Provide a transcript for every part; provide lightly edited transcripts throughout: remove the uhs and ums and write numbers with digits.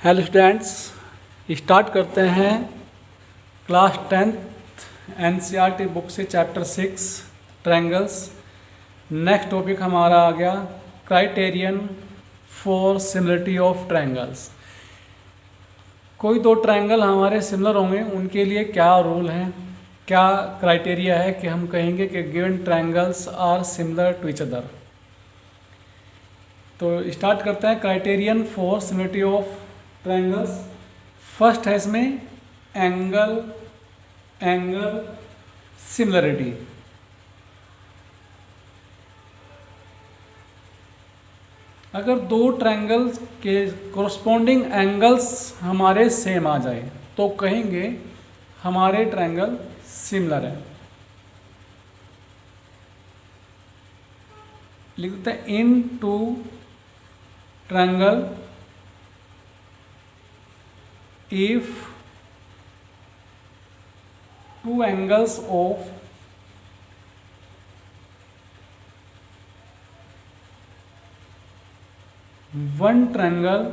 Hello students, start करते हैं class 10th NCERT book से चैप्टर 6 ट्रायंगल्स। नेक्स्ट टॉपिक हमारा आ गया criterion for similarity of triangles. कोई दो ट्रायंगल हमारे सिमिलर होंगे, उनके लिए क्या रूल हैं, क्या क्राइटेरिया है कि हम कहेंगे कि given triangles are similar to each other. तो स्टार्ट करते हैं criterion for similarity of triangles. First है इसमें एंगल सिमिलरिटी। अगर दो ट्रायंगल्स के कोरस्पॉन्डिंग एंगल्स हमारे सेम आ जाए तो कहेंगे हमारे ट्रायंगल सिमिलर है। लिखते हैं in two triangle if two angles of one triangle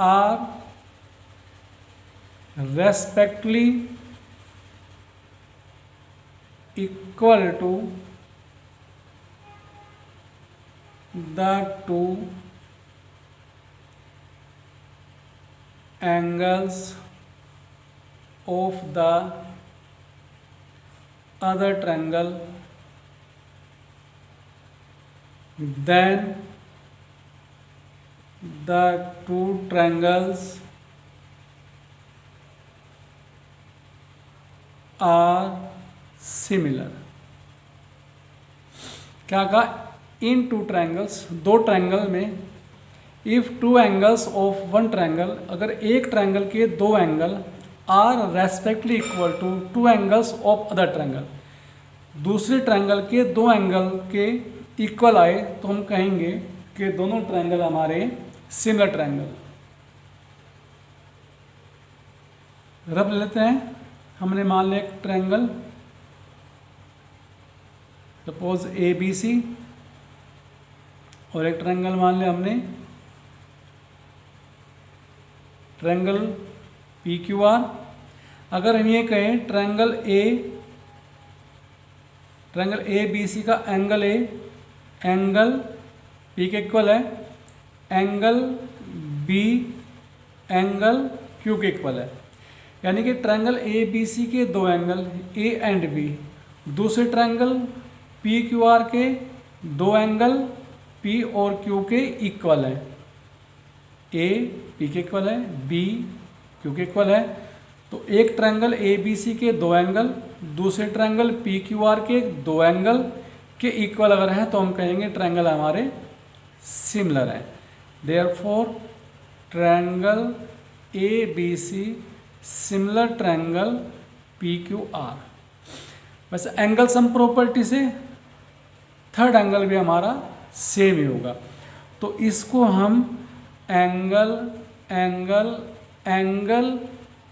are respectively equal to the two angles of the other triangle, then the two triangles are similar। क्या कहा? इन टू ट्रायंगल्स, दो triangle में, if two angles of one triangle, अगर एक triangle के दो angle are respectively equal to two angles of other triangle, दूसरे triangle के दो एंगल के इक्वल आए तो हम कहेंगे कि दोनों ट्रायंगल हमारे सिमिलर ट्रायंगल। रब लेते हैं। हमने मान लिया एक triangle, suppose A B C, और एक ट्रायंगल मान लिया हमने ट्रायंगल पी क्यू आर। अगर हम ये कहें ट्रायंगल ए बी सी का एंगल ए एंगल पी के इक्वल है, एंगल बी एंगल क्यू के इक्वल है, यानी कि ट्रायंगल ए बी सी के दो एंगल ए एंड बी दूसरे ट्रायंगल पी क्यू आर के दो एंगल पी और क्यू के इक्वल है। ए पी के इक्वल है, बी क्यू के इक्वल है। तो एक ट्रायंगल ए बी सी के दो एंगल दूसरे ट्रायंगल पी क्यू आर के दो एंगल के इक्वल अगर हैं तो हम कहेंगे ट्रायंगल हमारे सिमिलर हैं। Therefore triangle A B C similar triangle P Q R. वैसे एंगल सम प्रॉपर्टी से थर्ड एंगल भी हमारा सेम ही होगा, तो इसको हम एंगल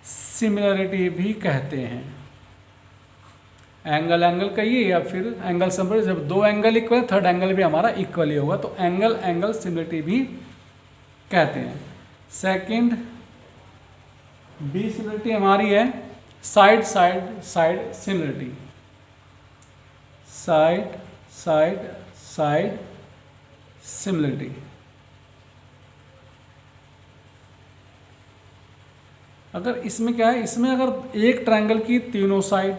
सिमिलरिटी भी कहते हैं। एंगल कहिए या फिर एंगल सिमिलरिटी, जब दो एंगल इक्वल है थर्ड एंगल भी हमारा इक्वल ही होगा, तो एंगल सिमिलरिटी भी कहते हैं। सेकंड बी सिमिलरिटी हमारी है साइड सिमिलरिटी। Side similarity. अगर इसमें क्या है, इसमें अगर एक ट्रायंगल की तीनों साइड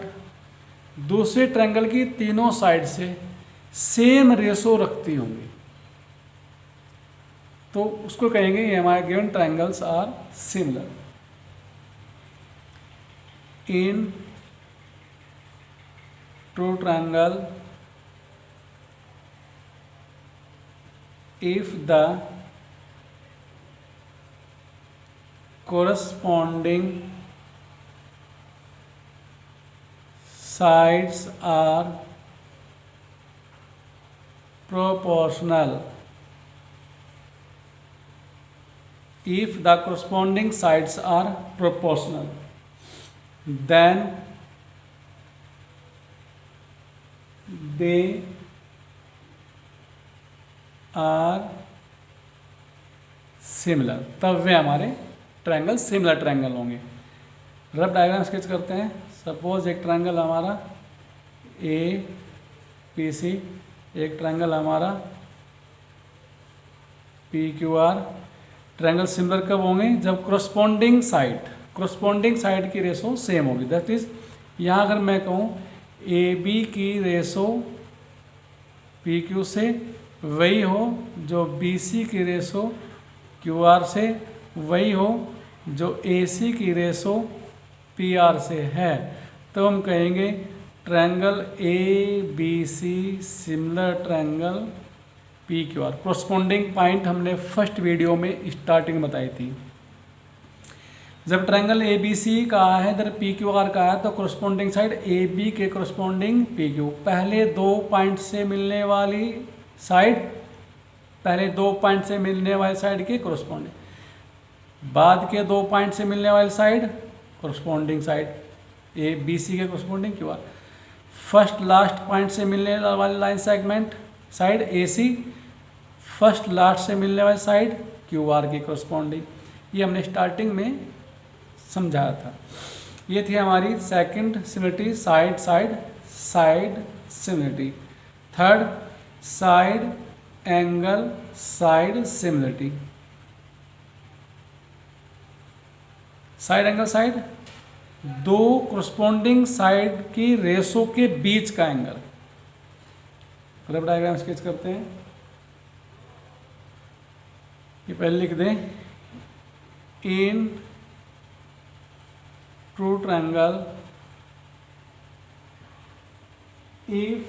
दूसरे ट्रायंगल की तीनों साइड से सेम रेशो रखती होंगी तो उसको कहेंगे ये हमारे given triangles are similar. In two triangle if the corresponding sides are proportional, if the corresponding sides are proportional, then they are similar, तब वे हमारे ट्रायंगल सिमिलर ट्रायंगल होंगे। रफ डायग्राम स्केच करते हैं। सपोज एक ट्रायंगल हमारा A P C, एक triangle हमारा P Q R. Triangle similar कब होंगे? जब कोरस्पॉन्डिंग साइड की रेशो सेम होगी। दैट इज यहाँ अगर मैं कहूँ ए बी की रेशो पी क्यू से वही हो जो बी सी की रेशो क्यू आर से वही हो जो ए सी की रेशो पी आर से है, तो हम कहेंगे triangle A B C similar triangle P Q R. Corresponding point हमने फर्स्ट वीडियो में स्टार्टिंग बताई थी। जब ट्रायंगल ए बी सी का है इधर पी क्यू आर का है, तो कोरस्पॉन्डिंग साइड ए बी के कोरस्पॉन्डिंग पी क्यू, पहले दो पॉइंट से मिलने वाली साइड के कोरस्पॉन्डिंग, बाद के दो पॉइंट से मिलने वाली side corresponding side A B C के corresponding Q R, first last point से मिलने वाली line segment side A C, first last से मिलने वाली साइड क्यू आर की कोरस्पॉन्डिंग। ये हमने स्टार्टिंग में समझाया था। ये थी हमारी second similarity, side similarity. Third side angle side similarity. Side angle side, दो कोरस्पॉन्डिंग साइड की रेशो के बीच का एंगल। रफ डायग्राम स्केच करते हैं। ये पहले लिख दें, in true triangle if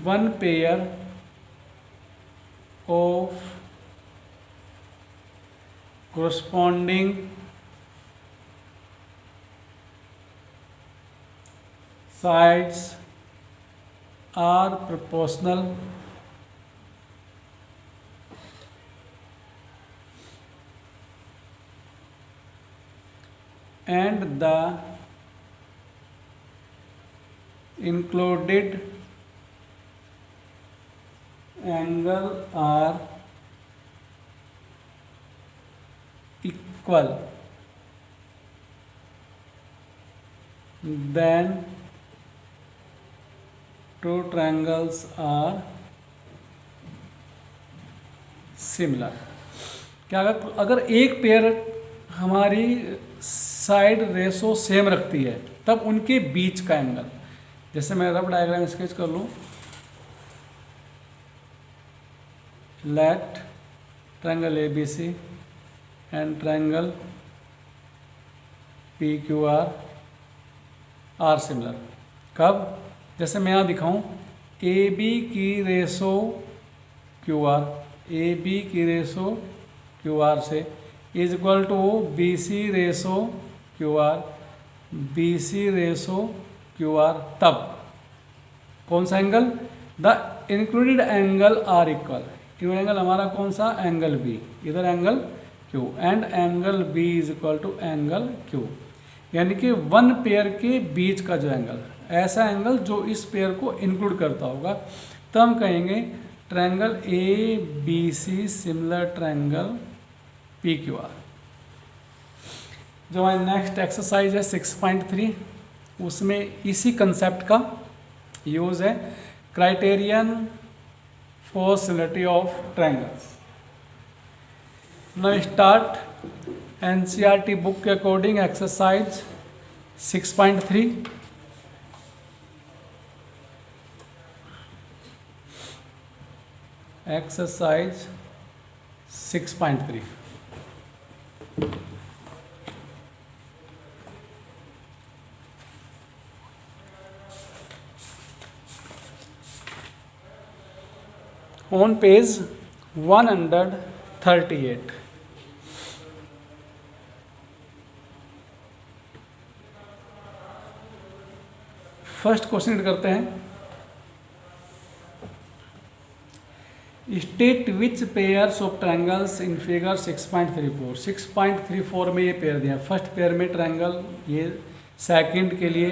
one pair of corresponding sides are proportional and the included angle are equal, then two triangles are similar। क्या अगर एक पेयर हमारी साइड रेशो सेम रखती है तब उनके बीच का एंगल, जैसे मैं रफ डायग्राम स्केच कर लूँ, let triangle A B C and triangle P Q R similar. कब? जैसे मैं यहाँ दिखाऊँ, ए बी की ratio Q R, A B की रेशो क्यू आर से is equal to B C ratio Q R, B C ratio Q R. तब कौन सा angle? The included angle are equal. Included angle हमारा कौन सा? Angle B, इधर angle Q, and angle B is equal to angle Q. यानी कि one pair के बीच का जो एंगल, ऐसा एंगल जो इस पेयर को इंक्लूड करता होगा, तो हम कहेंगे triangle A B C similar triangle P Q R. जो हमारी नेक्स्ट एक्सरसाइज है 6.3, उसमें इसी कंसेप्ट का यूज़ है, criterion for similarity of triangles. Now start NCERT book के according exercise 6.3। Exercise 6.3। On page 138 first question करते हैं। State which pairs of triangles in figure 6.34। 6.34 में ये पेयर दिया। फर्स्ट पेयर में ट्रायंगल, ये सेकंड के लिए,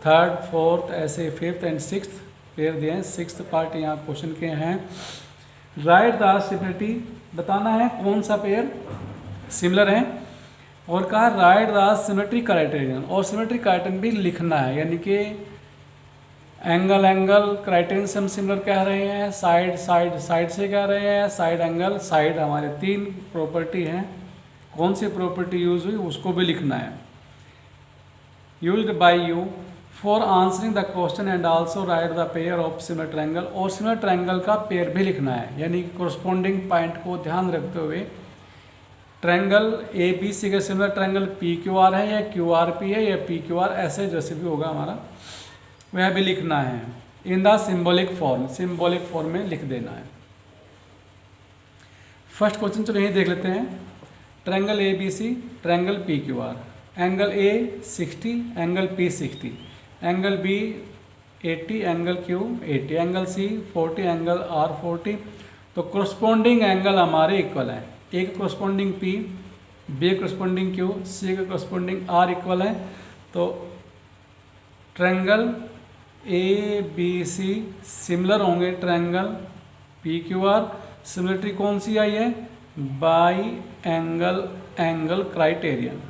थर्ड फोर्थ ऐसे फिफ्थ एंड सिक्स्थ पेयर दिए हैं। 6th पार्ट यहाँ क्वेश्चन के हैं। राइट द सिमिलरिटी, बताना है कौन सा पेयर सिमिलर है, और कहा राइट द सिमेट्री क्राइटेरियन, और सिमेट्री क्राइटेरियन भी लिखना है, यानी कि एंगल क्राइटेरियन से हम सिमिलर कह रहे हैं, साइड से कह रहे हैं, साइड एंगल साइड, हमारे 3 प्रॉपर्टी हैं। कौन सी प्रॉपर्टी यूज हुई उसको भी लिखना है। Used by you for answering the question and also right the pair of similar triangle, और सिमिलर ट्रायंगल का पेयर भी लिखना है, यानी कोरस्पॉन्डिंग पॉइंट को ध्यान रखते हुए ट्रायंगल ए बी सी का similar triangle P Q are है या क्यू आर पी है या पी क्यू आर, ऐसे जैसे भी होगा हमारा वह भी लिखना है इन द सिंबॉलिक फॉर्म में लिख देना है। फर्स्ट क्वेश्चन चलो यही देख लेते हैं। Triangle A B C, triangle P Q R, angle A 60, angle P 60, angle B 80, angle Q 80, angle C 40, angle R 40। तो कोरस्पॉन्डिंग एंगल हमारे इक्वल है, ए का कोरस्पॉन्डिंग पी, बी का कोरस्पॉन्डिंग क्यू, सी का कोरस्पॉन्डिंग आर इक्वल है। तो triangle A B C similar होंगे triangle P Q R. Similarity कौन सी आई है? बाई एंगल क्राइटेरियन,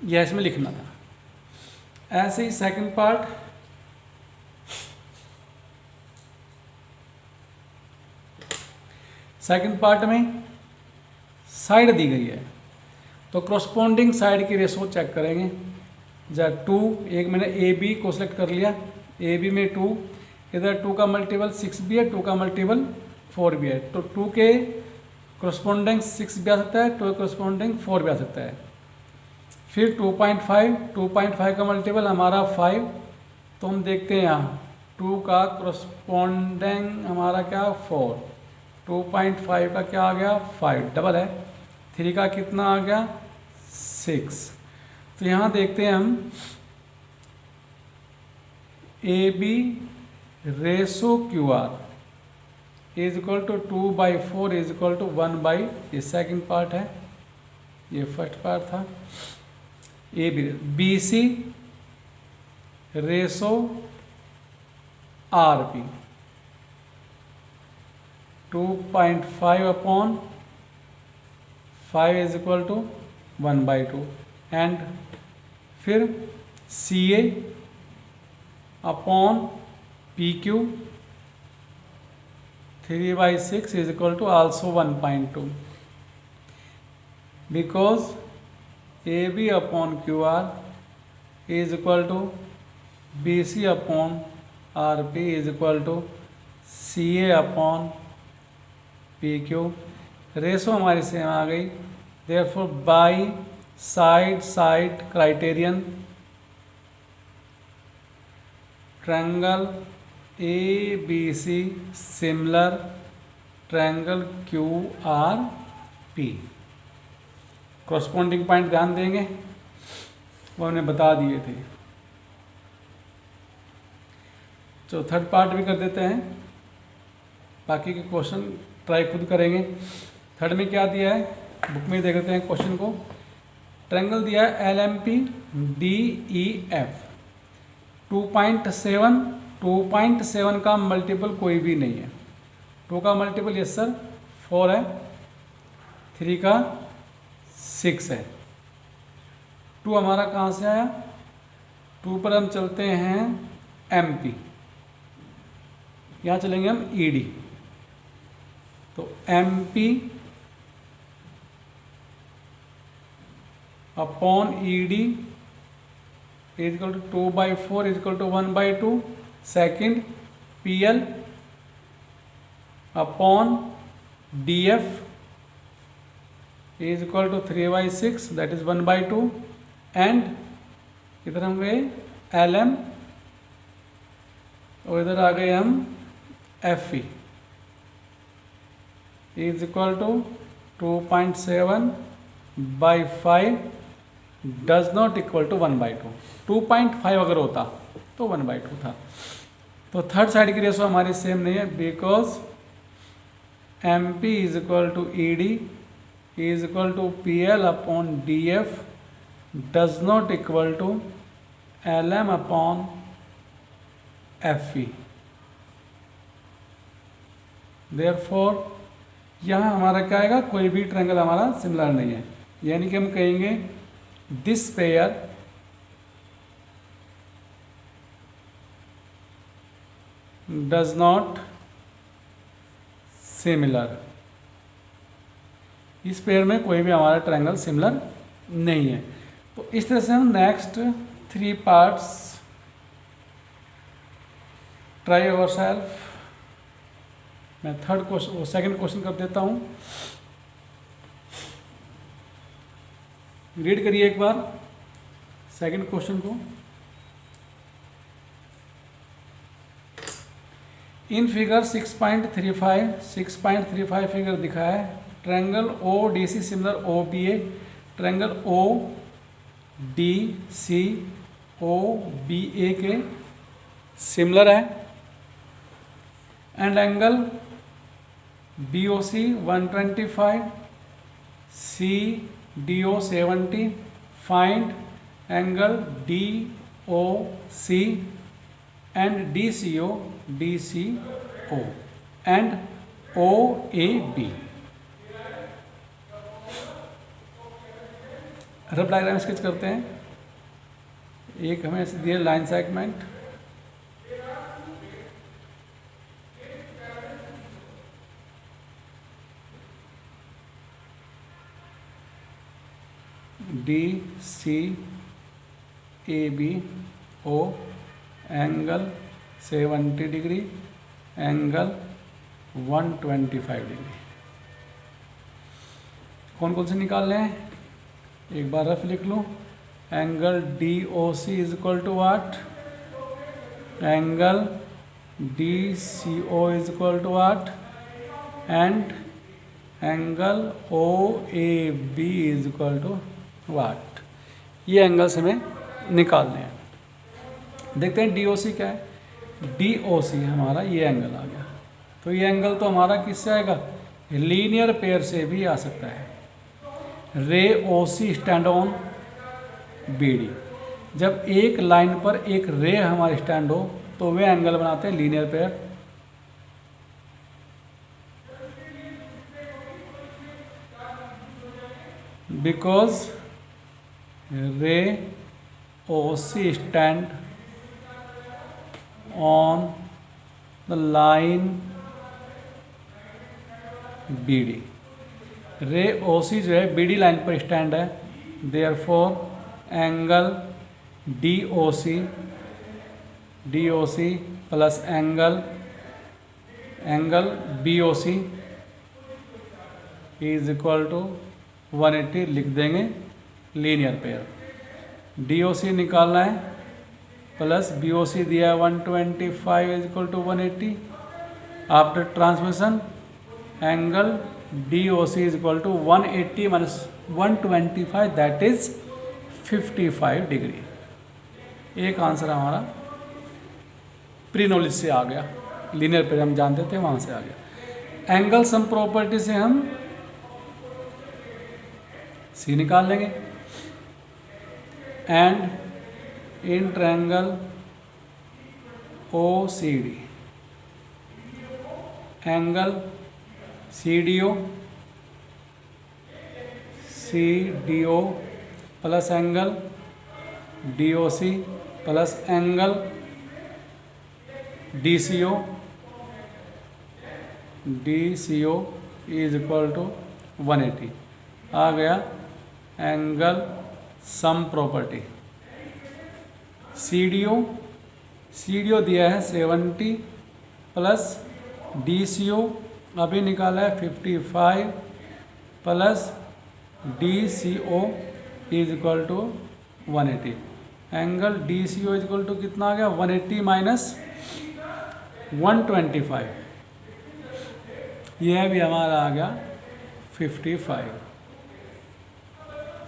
यह इसमें लिखना था। ऐसे ही सेकंड पार्ट, में साइड दी गई है, तो कोरस्पॉन्डिंग साइड की रेशो चेक करेंगे। जब 2, एक मैंने ए बी को सिलेक्ट कर लिया, ए बी में 2, इधर 2 का मल्टीपल 6 भी है, 2 का मल्टीपल 4 भी है, तो 2 के कोरस्पॉन्डिंग 6 भी आ सकता है, 2 के कोरस्पॉन्डिंग 4 भी आ सकता है। फिर 2.5 का मल्टीपल हमारा 5, तो हम देखते हैं यहाँ 2 का कोरस्पॉन्डिंग हमारा क्या 4, 2.5 का क्या आ गया 5, डबल है। 3 का कितना आ गया 6। तो यहाँ देखते हैं हम A B ratio Q R is equal to 2/4 is equal to 1/, ये सेकेंड पार्ट है, ये फर्स्ट पार्ट था। A B C ratio R P 2.5/5 is equal to 1/2, and फिर C A upon P Q 3/6 is equal to also 1.2, because A B upon Q R is equal to B C upon R P is equal to C A upon P Q. Ratio हमारी same आ गई, therefore by side criterion triangle A B C similar triangle Q R P. Corresponding point ध्यान देंगे, वो हमने बता दिए थे। तो थर्ड पार्ट भी कर देते हैं, बाकी के क्वेश्चन ट्राई खुद करेंगे। थर्ड में क्या दिया है, बुक में देख लेते हैं क्वेश्चन को। ट्रायंगल दिया है L M P D E F 2.7 का मल्टीपल कोई भी नहीं है। 2 का मल्टीपल यस सर 4 है, 3 का 6 है। 2 हमारा कहाँ से आया, 2 पर हम चलते हैं एम पी, यहाँ चलेंगे हम ई डी। तो M P upon E D is equal to 2/4 is equal to 1/2। Second P L upon D F is equal to 3/6 that is 1/2, and इधर हम गए एल एम और इधर आ गए हम F E is equal to 2.7/5 does not equal to 1/2। 2.5 अगर होता तो 1/2 था। तो थर्ड साइड की रेशो हमारी सेम नहीं है, because M P is equal to E D is equal to P L upon D F does not equal to LM upon FE। Therefore यहाँ हमारा क्या आएगा, कोई भी ट्रायंगल हमारा सिमिलर नहीं है, यानी कि हम कहेंगे this pair does not similar, इस पेयर में कोई भी हमारा ट्रायंगल सिमिलर नहीं है। तो इस तरह से हम next 3 parts try our self. मैं सेकंड क्वेश्चन कर देता हूँ, रीड करिए एक बार सेकंड क्वेश्चन को। इन फिगर 6.35 फिगर दिखा है triangle ODC similar OBA, triangle ODC OBA के सिमिलर है, and angle BOC 125, CDO 70, find angle DOC and DCO and OAB। Rough diagram sketch करते हैं। एक हमें ऐसे दिया line segment, DCABO angle 70 degree, angle 125 degree. कौन कौन से निकाल लें, एक बार रफ लिख लूँ। Angle DOC is equal to what, angle DCO is equal to what, and angle OAB is equal to what. ये एंगल्स हमें निकालने हैं। देखते हैं DOC क्या है। DOC हमारा ये एंगल आ गया, तो ये एंगल तो हमारा किससे आएगा, लीनियर पेयर से भी आ सकता है। रे OC स्टैंड ऑन BD, जब एक लाइन पर एक रे हमारे स्टैंड हो तो वे एंगल बनाते हैं linear pair. Because ray OC stand on the line BD, ray OC जो है BD लाइन पर स्टैंड है, therefore angle DOC plus angle BOC is equal to 180 लिख देंगे, लीनियर पेयर। DOC निकालना है, प्लस BOC दिया है 125 is equal to 180। After transmission angle DOC is equal to 180 minus 125 that is 55 degree. एक answer हमारा प्री नॉलेज से आ गया, लीनियर पेयर हम जानते थे वहाँ से आ गया। एंगल सम प्रॉपर्टी से हम C निकाल लेंगे, and in triangle OCD angle CDO plus angle DOC plus angle DCO is equal to 180। आ गया एंगल सम प्रॉपर्टी। CDO दिया है 70 प्लस DCO अभी निकाला है 55 plus DCO is equal to 180। Angle DCO is equal to कितना आ गया, 180 माइनस 125, यह भी हमारा आ गया 55।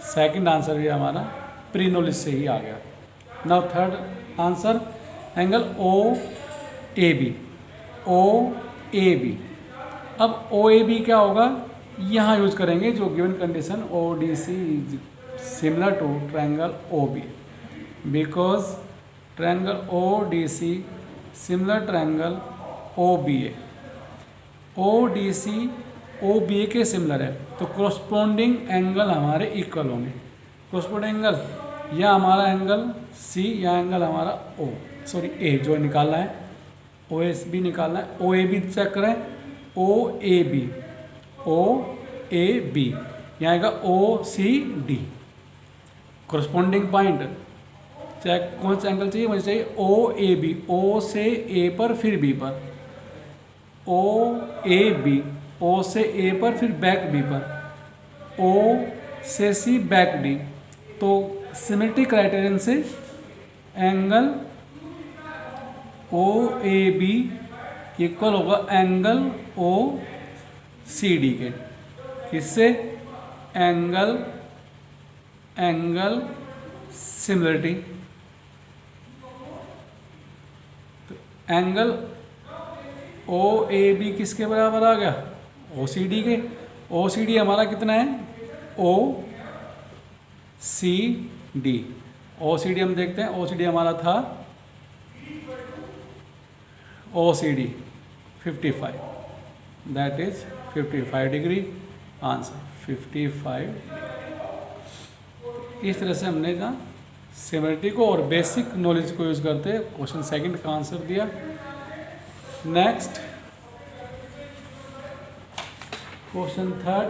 सेकंड आंसर भी हमारा प्री नॉलेज से ही आ गया। Now third answer angle OAB। अब OAB क्या होगा, यहाँ यूज करेंगे जो given condition ODC is similar to triangle OB, because triangle O D C similar triangle O B A. O D C O B A के similar है, तो corresponding angle हमारे इक्वल होंगे। कोरस्पोंडिंग एंगल या हमारा angle C या angle हमारा ए जो निकालना है, ओ एस बी निकालना है। ओ ए बी चेक करें, ओ ए बी यहाँ आएगा O C D. Corresponding point check कौन सा एंगल चाहिए, मुझे चाहिए ओ ए बी, ओ से ए पर फिर बी पर, ओ ए बी, ओ से ए पर फिर बैक बी पर, ओ से सी बैक डी। तो सिमेट्री क्राइटेरियन से angle O A B equal होगा एंगल ओ सी डी के। किससे? Angle similarity. तो एंगल ओ ए बी किसके बराबर आ गया? ओ सी डी के। ओ सी डी हमारा कितना है? ओ सी डी। ओ सी डी हम देखते हैं, ओ सी डी हमारा था O C D 55, that is 55 degree. Answer 55। इस तरह से हमने ना सिमिलरिटी को और बेसिक नॉलेज को यूज़ करते क्वेश्चन सेकंड का आंसर दिया। नेक्स्ट क्वेश्चन थर्ड,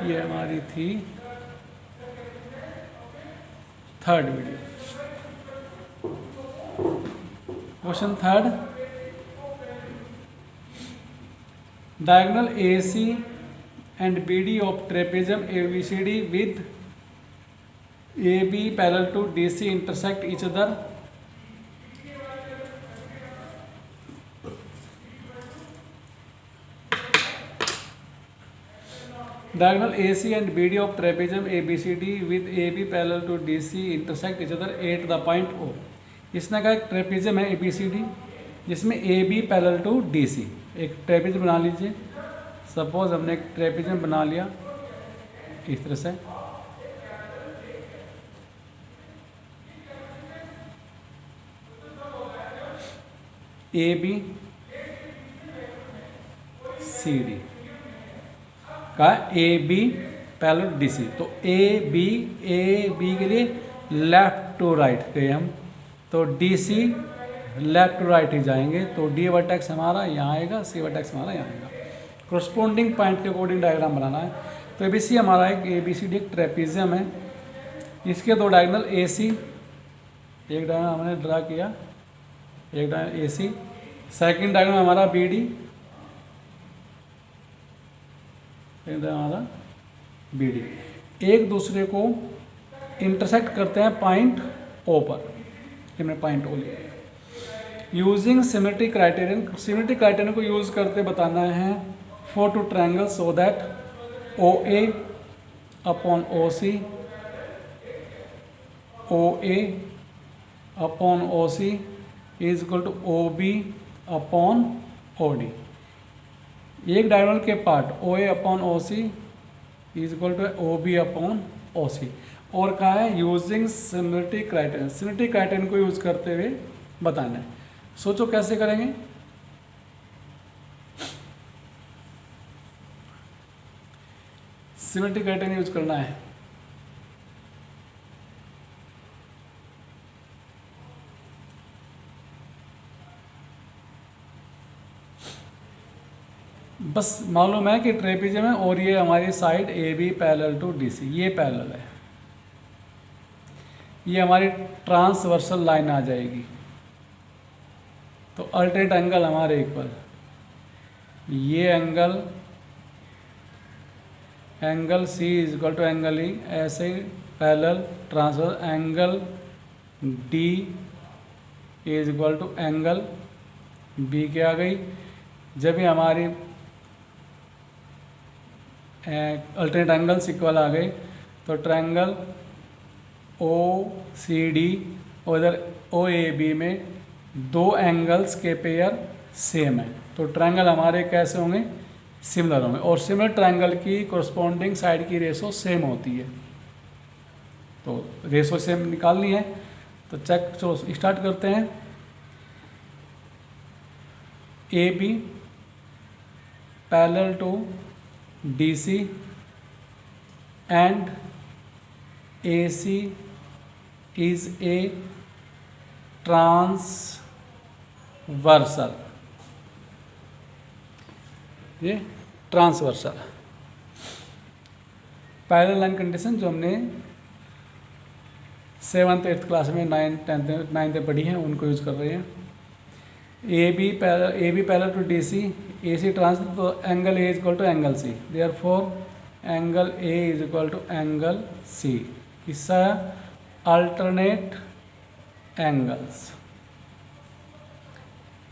ये हमारी थी third video. Question third, diagonal AC and BD of trapezium ABCD with AB parallel to DC intersect each other. Diagonal AC and BD of trapezium ABCD with AB parallel to DC intersect each other at the point O. इसने कहा एक trapezium है ABCD जिसमें AB parallel to DC। एक trapezium बना लीजिए। Suppose हमने एक ट्रेपेजियम बना लिया इस तरह से, AB CD का AB पैरेलल DC। तो AB के लिए लेफ्ट टू राइट गए हम, तो DC लेफ्ट टू राइट ही जाएंगे। तो D वर्टेक्स हमारा यहाँ आएगा, C वर्टेक्स हमारा यहाँ आएगा। कोरस्पोंडिंग पॉइंट के अकॉर्डिंग डायग्राम बनाना है। तो ABC हमारा एक ABCD एक ट्रेपेजियम है, इसके दो डायगोनल AC, एक डायगोनल हमने ड्रा किया, एक डायगोनल AC, सेकंड डायगोनल हमारा BD, एक डायगोनल हमारा BD, एक दूसरे को इंटरसेक्ट करते हैं पॉइंट O पर। हमने पॉइंट O लिया। Using symmetry criterion, symmetry criterion को यूज़ करते बताना है for two triangle so that OA upon OC, OA upon OC is equal to OB upon OD। एक डायगोनल के part OA upon OC is equal to OB upon OC। और कहा है using similarity criterion, similarity criterion को use करते हुए बताना है। सोचो कैसे करेंगे। सिमिलरिटी क्राइटेरियन यूज करना है। बस मालूम है कि ट्रेपेजियम है और ये हमारी side AB parallel to DC, ये पैरेलल है, ये हमारी ट्रांसवर्सल लाइन आ जाएगी। तो अल्टरनेट एंगल हमारे इक्वल, ये angle C is equal to angle E, ऐसे parallel transversal angle D is equal to angle B के आ गई। जब ये हमारी अल्टरनेट एंगल्स इक्वल आ गए तो ट्रायंगल OCD और इधर OAB में दो एंगल्स के पेयर सेम है, तो ट्रायंगल हमारे कैसे होंगे? सिमिलर होंगे। और सिमिलर ट्रायंगल की कोरस्पोंडिंग साइड की रेशो सेम होती है। तो रेशो से निकालनी है। तो चेक, चलो स्टार्ट करते हैं। A B parallel to D C and A C is a transversal, ये ट्रांसवर्सल पैरेलल लाइन कंडीशन जो हमने 7th 8th क्लास में 9th 10th 9th में पढ़ी हैं उनको यूज़ कर रहे हैं। A B parallel to D C, A C trans, तो angle A is equal to angle C, therefore angle A is equal to angle C. किसका अल्टरनेट एंगल्स।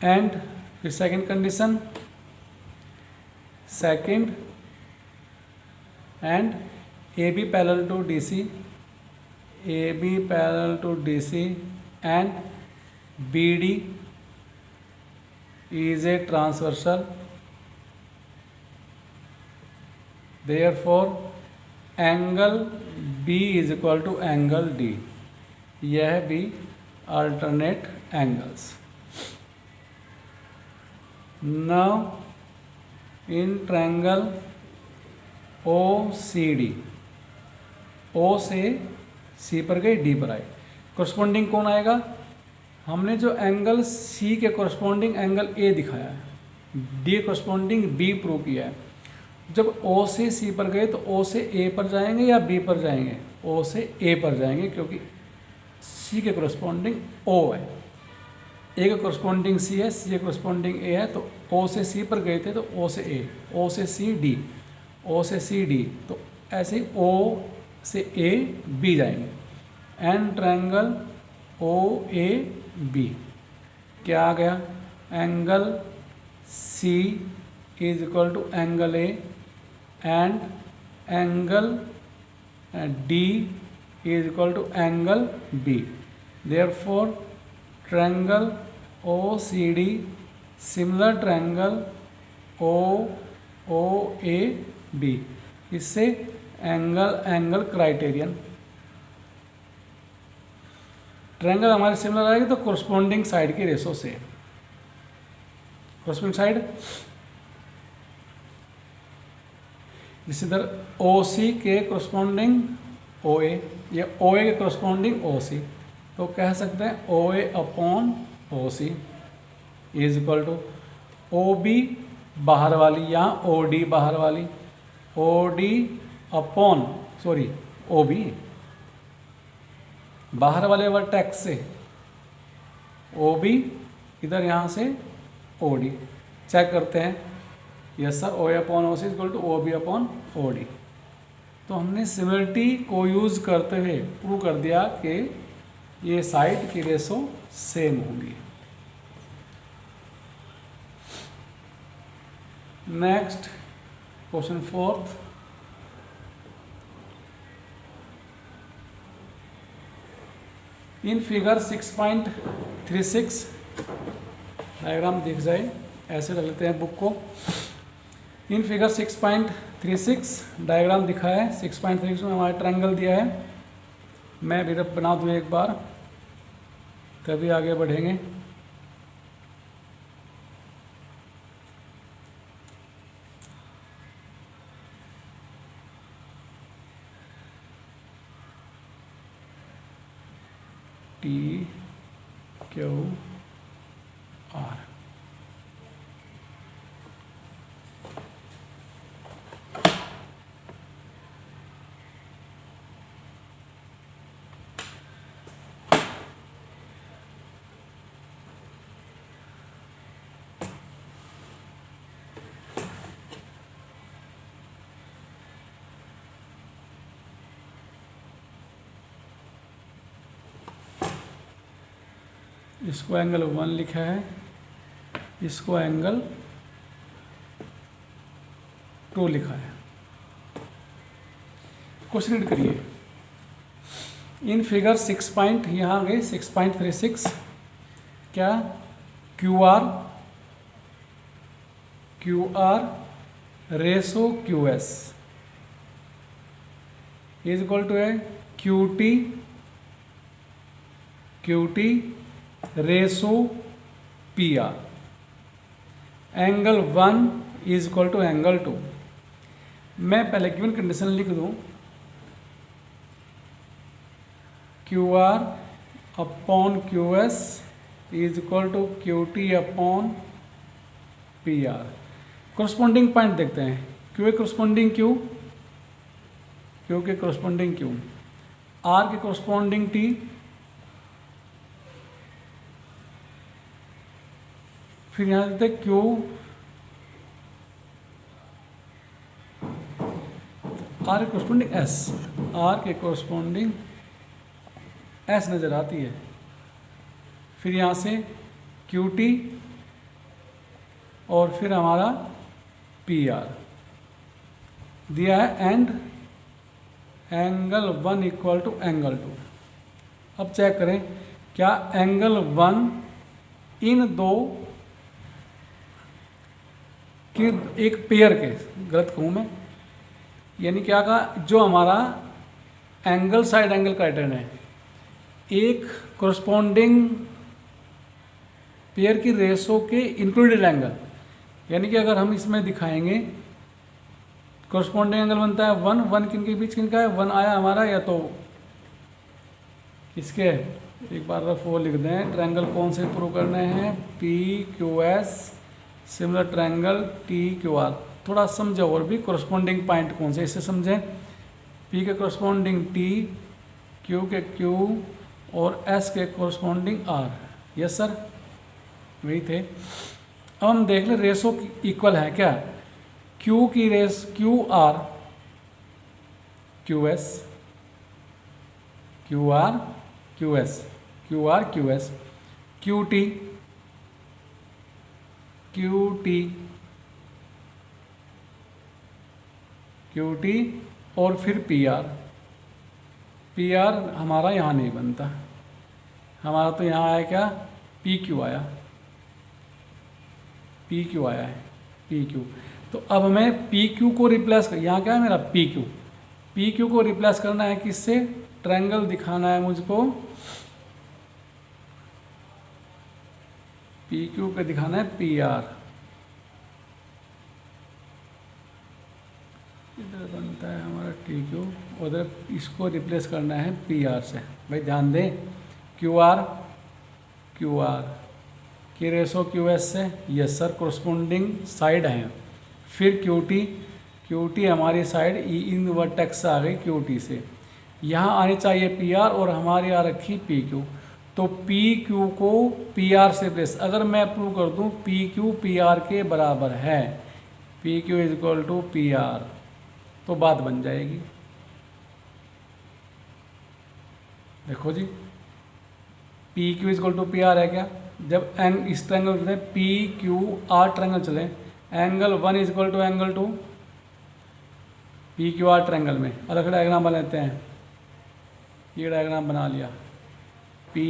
एंड फिर second condition, second and A B parallel to D C, A B parallel to D C and B D is a transversal, therefore angle B is equal to angle D, यह भी alternate angles। Now in triangle OCD, O से C पर गई, D पर आई, corresponding कौन आएगा? हमने जो एंगल सी के कोरस्पॉन्डिंग एंगल ए दिखाया है, डी कोरस्पॉन्डिंग बी प्रूव किया है। जब ओ से सी पर गए तो ओ से ए पर जाएंगे या बी पर जाएंगे? ओ से ए पर जाएंगे, क्योंकि सी के कोरस्पॉन्डिंग ओ है, ए के कोरस्पॉन्डिंग सी है, सी के कोरस्पॉन्डिंग ए है। तो ओ से सी पर गए थे तो ओ से ए, ओ से सी डी, ओ से सी डी, तो ऐसे ही ओ से ए बी जाएंगे। And triangle O A B क्या आ गया? Angle C is equal to angle A and angle D is equal to angle B, therefore triangle O C D similar triangle O O A B. इससे angle criterion, triangle हमारे similar आएगी तो corresponding side की ratio से, corresponding side जिस इधर ओ सी के corresponding ओ ए, या ओ ए के कोरस्पॉन्डिंग ओ सी, तो कह सकते हैं O A upon O C is equal to O B बाहर वाली, यहाँ ओ डी बाहर वाली, O D upon sorry O B बाहर वाले वर्टेक्स से, ओ बी इधर यहाँ से ओ डी। चेक करते हैं, yes sir, O A upon O C equal to O B upon O D. तो हमने सिमिलरिटी को यूज़ करते हुए प्रूव कर दिया कि ये साइड की रेशो सेम होगी। Next question 4th, in figure 6.36 diagram दिख जाए, ऐसे रख लेते हैं बुक को। इन फिगर 6.36 डायग्राम दिखा है, 6.36 में हमारा ट्रायंगल दिया है। मैं भी बना दूँ एक बार, तभी आगे बढ़ेंगे। टी क्यू आर, इसको एंगल 1 लिखा है, इसको एंगल 2 लिखा है। क्वेश्चन रीड करिए। इन फिगर 6 पॉइंट, यहाँ गए 6.36, क्या Q R ratio Q S is equal to है Q T ratio P R. Angle 1 is equal to angle 2। मैं पहले गिवन कंडीशन लिख दूं, Q R upon Q S is equal to Q T upon P R. Corresponding point देखते हैं, Q A corresponding Q, Q के corresponding Q, R के corresponding T, फिर यहाँ देते क्यू, आर के कोरस्पॉन्डिंग एस, आर के कोरस्पॉन्डिंग एस नज़र आती है। फिर यहाँ से क्यू टी और फिर हमारा पी आर दिया है, and angle 1 equal to angle 2। अब चेक करें क्या एंगल 1 इन दो कि एक पेयर के, गलत कहूँ मैं, यानी क्या कहा, जो हमारा एंगल साइड एंगल क्राइटेरियन है, एक कोरस्पॉन्डिंग पेयर की रेशो के इंक्लूडेड एंगल, यानी कि अगर हम इसमें दिखाएंगे कोरस्पॉन्डिंग एंगल बनता है 1 किन के बीच, किनका है 1 आया हमारा, या तो इसके एक बार रफ वो लिख दें, ट्रायंगल कौन से प्रूव करने हैं, P Q S similar triangle T Q are. थोड़ा समझो और भी, कोरस्पॉन्डिंग पॉइंट कौन से, इससे समझें, पी के कोरस्पॉन्डिंग टी, क्यू के क्यू और एस के कोरस्पॉन्डिंग आर। यस सर, वही थे। अब हम देख लें रेशो इक्वल है क्या, क्यू की रेस Q R Q S, Q R Q S, Q R Q S, Q T Q T Q T और फिर पी आर। पी आर हमारा यहाँ नहीं बनता, हमारा तो यहाँ आया क्या, पी क्यू आया, पी क्यू आया है, पी क्यू। तो अब हमें पी क्यू को रिप्लेस कर, यहाँ क्या है मेरा पी क्यू, पी क्यू को रिप्लेस करना है किससे, ट्रायंगल दिखाना है मुझको, पी क्यू पे दिखाना है पी आर। इधर बनता है हमारा टी क्यू, उधर इसको रिप्लेस करना है पी आर से। भाई ध्यान दें, क्यू आर की रेशो क्यू एस से, यस सर, कोरस्पॉन्डिंग साइड हैं। फिर क्यू टी हमारी साइड इन वर्टेक्स से आ गई क्यू टी से, यहाँ आनी चाहिए पी आर और हमारी आ रखी पी क्यू। तो पी क्यू को पी आर से प्लेस, अगर मैं प्रूव कर दूँ पी क्यू पी आर के बराबर है, P Q is equal to P R, तो बात बन जाएगी। देखो जी, P Q is equal to P R है क्या, जब इस ट्रायंगल चले पी क्यू आर ट्रायंगल चले, angle 1 is equal to angle 2, P Q R triangle में अलग डायग्राम बना लेते हैं। ये डायग्राम बना लिया, P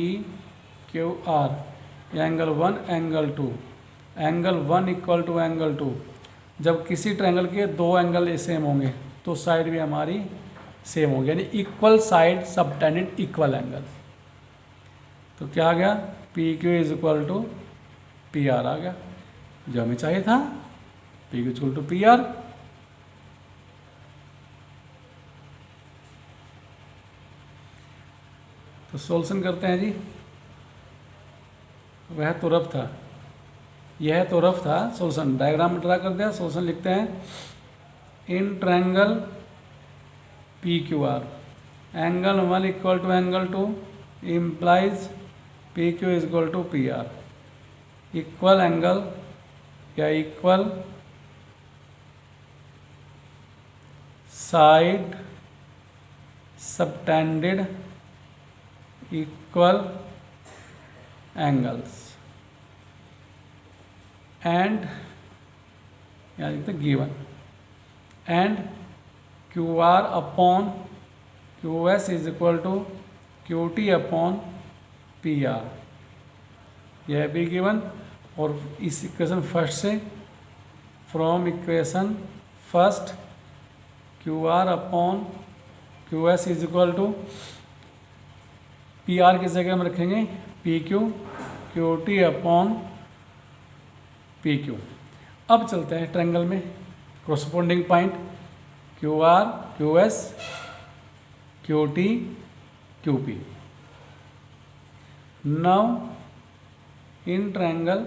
Q R angle 1 angle 2, angle 1 equal to angle 2। जब किसी ट्रायंगल के दो एंगल सेम होंगे तो साइड भी हमारी सेम होगी, यानी equal side subtended equal angle. तो क्या आ गया, P Q is equal to P R आ गया, जो हमें चाहिए था, P Q is equal to P R. तो सॉल्यूशन करते हैं जी। वह तो रफ था, यह तो रफ था, सॉल्यूशन डायग्राम में ड्रा कर दिया, सॉल्यूशन लिखते हैं, in triangle P Q R angle 1 equal to angle 2 implies P Q is equal to P R. Equal angle या equal side subtended equal angles and यहाँ लिखते given, and Q R upon Q S is equal to Q T upon P R, यह भी given. और इस equation first से, from equation first Q R upon Q S is equal to P are की जगह हम रखेंगे P Q Q T upon P Q. अब चलते हैं ट्रायंगल में corresponding point Q R Q S Q T Q P. Now in triangle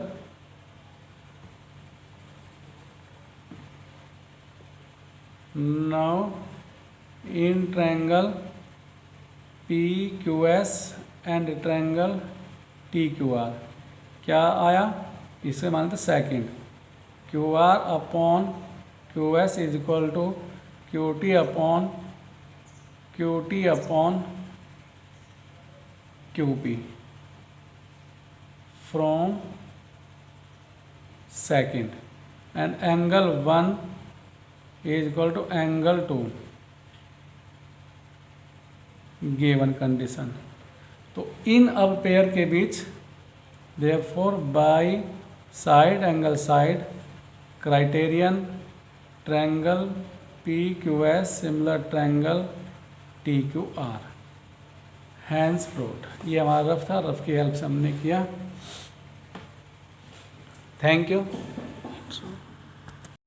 P Q S and triangle T Q R क्या आया, इसे मानते second Q R upon Q S is equal to Q T upon Q P from second and angle 1 is equal to angle 2 given condition। तो इन अब pair के बीच therefore by side angle side criterion triangle PQS similar triangle TQR hence proved. ये हमारा rough था, rough की help से हमने किया। Thank you.